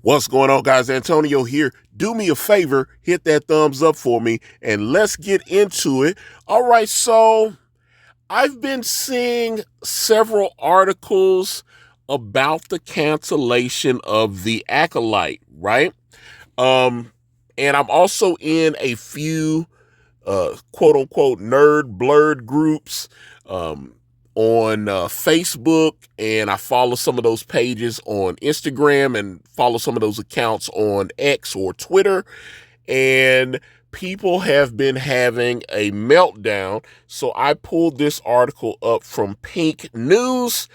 What's going on, guys? Antonio here. Do me a favor, hit that thumbs up for me, and let's get into it. All right, so I've been seeing several articles about the cancellation of The Acolyte, right? And I'm also in a few quote unquote nerd blurred groups on Facebook, and I follow some of those pages on Instagram and follow some of those accounts on X or Twitter. And people have been having a meltdown. So I pulled this article up from Pink News.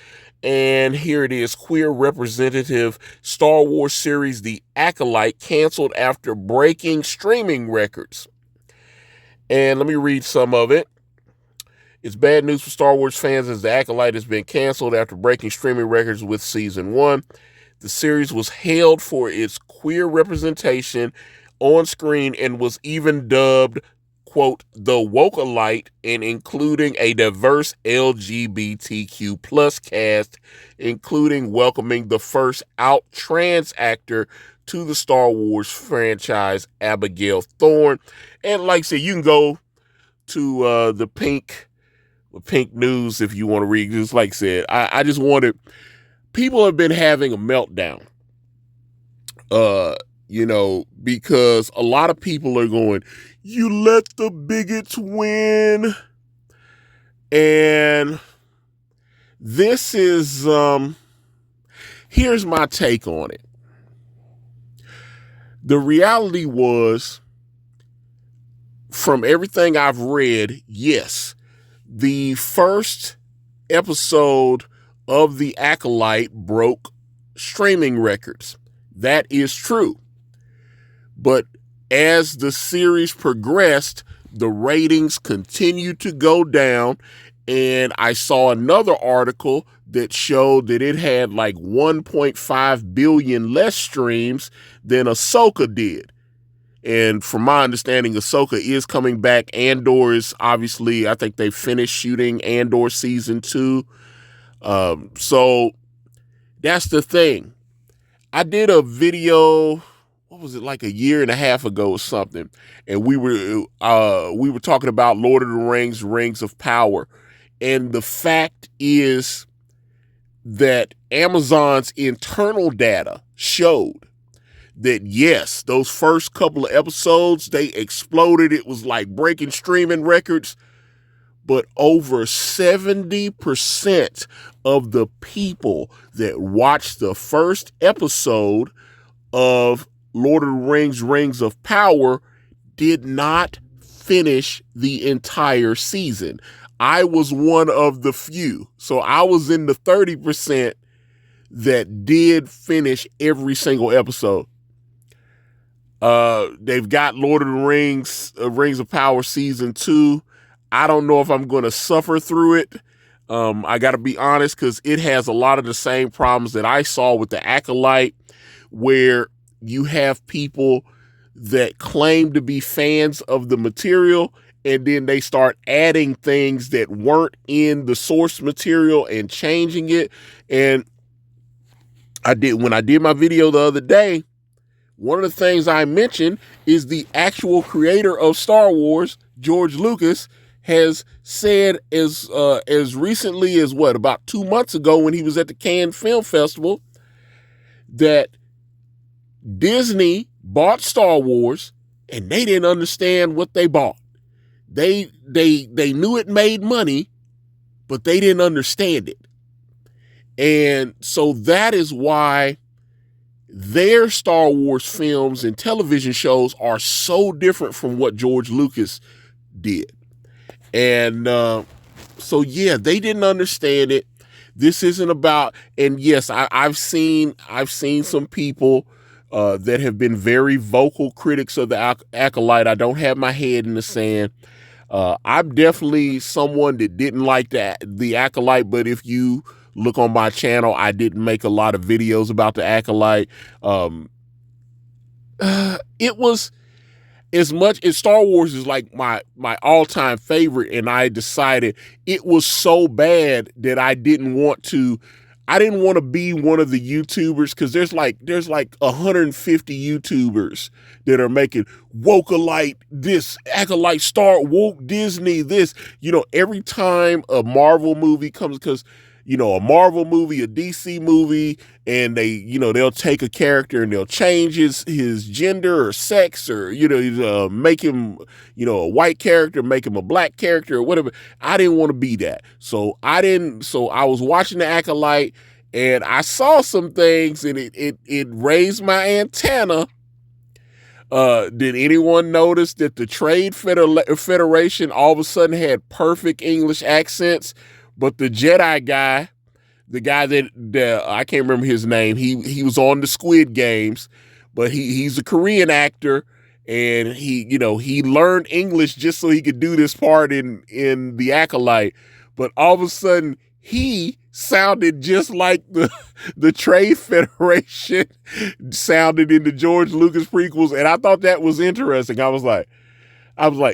And here it is. Queer representative Star Wars series The Acolyte canceled after breaking streaming records. And let me read some of it. It's bad news for Star Wars fans as The Acolyte has been canceled after breaking streaming records with season 1. The series was hailed for its queer representation on screen and was even dubbed, quote, the Wokealite, and including a diverse LGBTQ plus cast, including welcoming the first out trans actor to the Star Wars franchise, Abigail Thorne. And like I said, you can go to the Pink News if you want to read. Just like I said, I just wanted, people have been having a meltdown, because a lot of people are going, you let the bigots win. And this is, here's my take on it. The reality was, from everything I've read, yes, the first episode of The Acolyte broke streaming records. That is true. But as the series progressed, the ratings continued to go down. And I saw another article that showed that it had like 1.5 billion less streams than Ahsoka did. And from my understanding, Ahsoka is coming back. Andor is obviously, I think they finished shooting Andor season 2. So that's the thing. I did a video, what was it, like a year and a half ago or something, and we were talking about Lord of the Rings, Rings of Power. And the fact is that Amazon's internal data showed that yes, those first couple of episodes, they exploded. It was like breaking streaming records. But over 70% of the people that watched the first episode of Lord of the Rings, Rings of Power did not finish the entire season. I was one of the few. So I was in the 30% that did finish every single episode. They've got Lord of the Rings, Rings of Power season 2. I don't know if I'm going to suffer through it. I got to be honest, because it has a lot of the same problems that I saw with The Acolyte, where you have people that claim to be fans of the material, and then they start adding things that weren't in the source material and changing it. And when I did my video the other day, one of the things I mentioned is the actual creator of Star Wars, George Lucas, has said as recently as about 2 months ago when he was at the Cannes Film Festival, that Disney bought Star Wars and they didn't understand what they bought. They knew it made money, but they didn't understand it. And so that is why their Star Wars films and television shows are so different from what George Lucas did. And so, yeah, they didn't understand it. This isn't about, and yes, I've seen some people that have been very vocal critics of The Acolyte. I don't have my head in the sand. I'm definitely someone that didn't like the Acolyte, but if you look on my channel, I didn't make a lot of videos about The Acolyte. It was, as much as Star Wars is like my all-time favorite, and I decided it was so bad that I didn't want to, I didn't want to be one of the YouTubers because there's like 150 YouTubers that are making Wokealite this, Acolyte Star, Woke Disney this. Every time a Marvel movie comes, because a Marvel movie, a DC movie, and they'll take a character and they'll change his gender or sex, or make him a white character, make him a black character or whatever. I didn't want to be that, so I was watching the Acolyte and I saw some things and it raised my antenna. Did anyone notice that the Trade Federation all of a sudden had perfect English accents? But the Jedi guy, the guy that I can't remember his name, he was on the Squid Games, but he's a Korean actor, and he learned English just so he could do this part in the Acolyte. But all of a sudden, he sounded just like the Trade Federation sounded in the George Lucas prequels, and I thought that was interesting. I was like,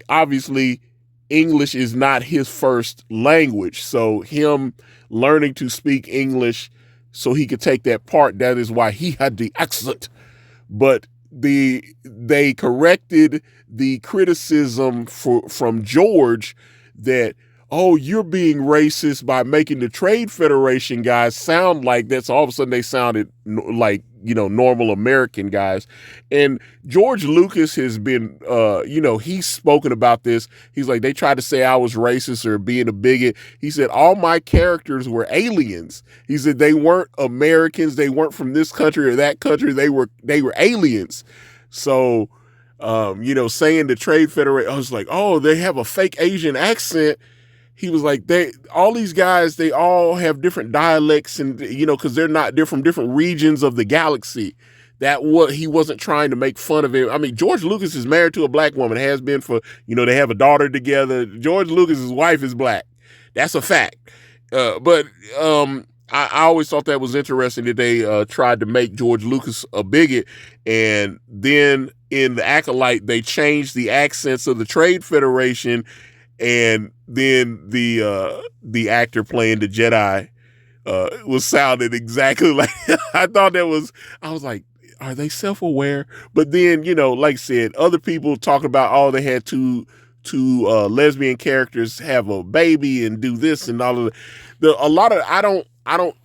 obviously, English is not his first language. So him learning to speak English so he could take that part, that is why he had the accent. But they corrected the criticism from George that, oh, you're being racist by making the Trade Federation guys sound like that. So all of a sudden they sounded like, normal American guys. And George Lucas has been, he's spoken about this. He's like, they tried to say I was racist or being a bigot. He said, all my characters were aliens. He said, they weren't Americans. They weren't from this country or that country. They were aliens. So, saying the Trade Federation, I was like, oh, they have a fake Asian accent. He was like, all these guys, they all have different dialects, and because they're from different regions of the galaxy. He wasn't trying to make fun of it. I mean, George Lucas is married to a black woman, has been for, they have a daughter together. George Lucas's wife is black. That's a fact. But I always thought that was interesting that they tried to make George Lucas a bigot, and then in the Acolyte they changed the accents of the Trade Federation. And then the actor playing the Jedi was sounded exactly like I thought I was like, are they self-aware? But then, like I said, other people talking about, oh, they had two lesbian characters have a baby and do this and all of that. I don't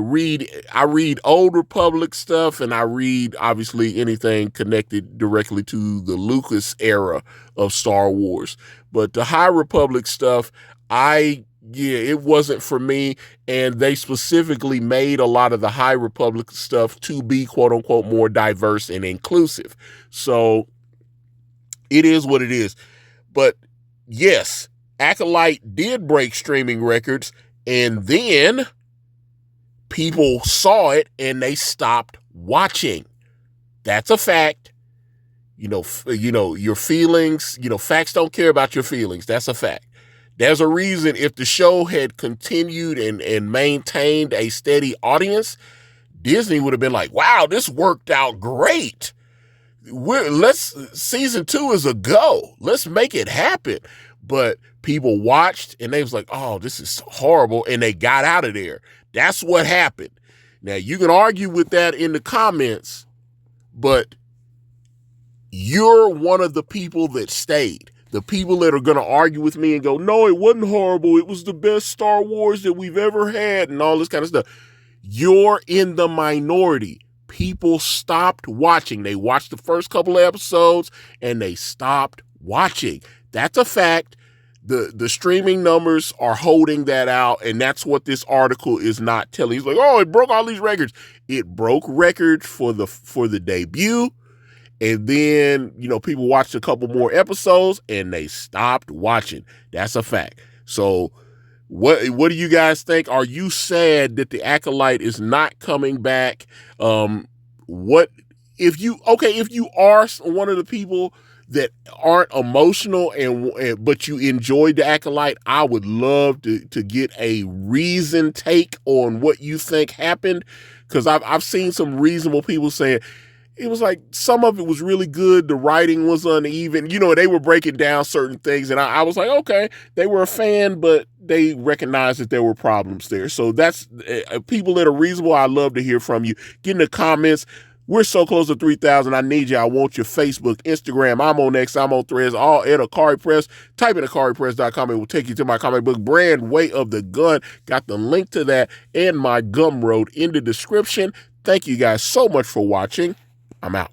read Old Republic stuff, and I read obviously anything connected directly to the Lucas era of Star Wars. But the High Republic stuff, it wasn't for me. And they specifically made a lot of the High Republic stuff to be quote unquote more diverse and inclusive. So it is what it is. But yes, Acolyte did break streaming records, and then people saw it and they stopped watching. That's a fact. Your feelings, facts don't care about your feelings. That's a fact. There's a reason if the show had continued and maintained a steady audience, Disney would have been like, wow, this worked out great. Season 2 is a go. Let's make it happen. But people watched and they was like, oh, this is horrible. And they got out of there. That's what happened. Now, you can argue with that in the comments, but you're one of the people that stayed. The people that are going to argue with me and go, no, it wasn't horrible. It was the best Star Wars that we've ever had and all this kind of stuff. You're in the minority. People stopped watching. They watched the first couple of episodes and they stopped watching. That's a fact. The streaming numbers are holding that out, and that's what this article is not telling. He's like, oh, it broke all these records. It broke records for the debut. And then, people watched a couple more episodes and they stopped watching. That's a fact. So what do you guys think? Are you sad that the Acolyte is not coming back? If you are one of the people that aren't emotional but you enjoyed the Acolyte, I would love to get a reasoned take on what you think happened. Because I've seen some reasonable people saying, it was like some of it was really good. The writing was uneven. You know, they were breaking down certain things, and I was like, okay, they were a fan, but they recognized that there were problems there. So that's people that are reasonable. I love to hear from you. Get in the comments. We're so close to 3,000. I need you. I want your Facebook, Instagram. I'm on X. I'm on Threads. All at Akari Press. Type in AkariPress.com. It will take you to my comic book brand, Way of the Gun. Got the link to that and my Gumroad in the description. Thank you guys so much for watching. I'm out.